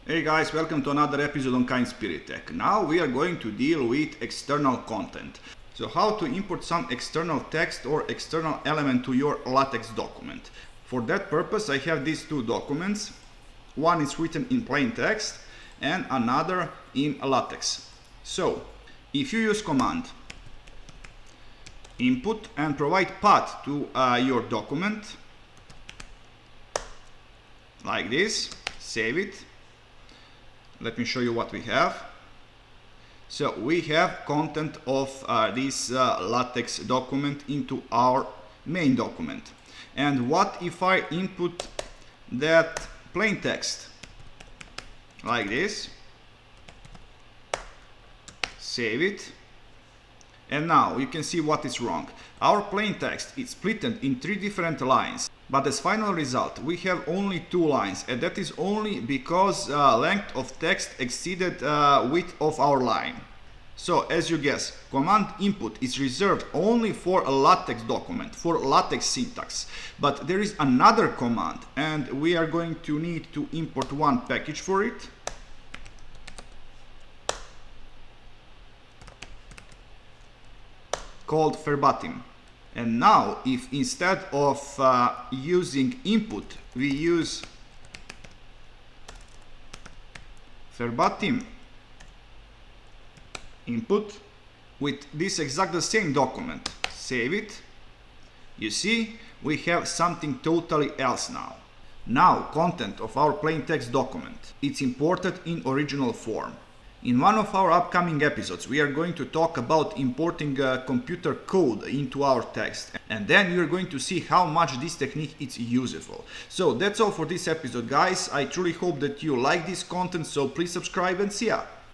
Hey guys, welcome to another episode on Kind Spirit Tech. Now we are going to deal with external content. So how to import some external text or external element to your Latex document. For that purpose I have these two documents. One is written in plain text and another in Latex. So if you use command input and provide path to your document like this, save it. Let me show you what we have. So we have content of this Latex document into our main document. And what if I input that plain text like this, save it, and now you can see what is wrong. Our plain text is split in 3 different lines, but as final result we have only 2 lines, and that is only because length of text exceeded width of our line. So as you guess, command input is reserved only for a Latex document, for Latex syntax. But there is another command, and we are going to need to import one package for it. Called verbatim. And now if instead of using input we use verbatim input with this exact the same document, save it, you see we have something totally else now. Now content of our plain text document, it's imported in original form. In one of our upcoming episodes we are going to talk about importing computer code into our text, and then you're going to see how much this technique is useful. So that's all for this episode guys. I truly hope that you like this content, so please subscribe and see ya!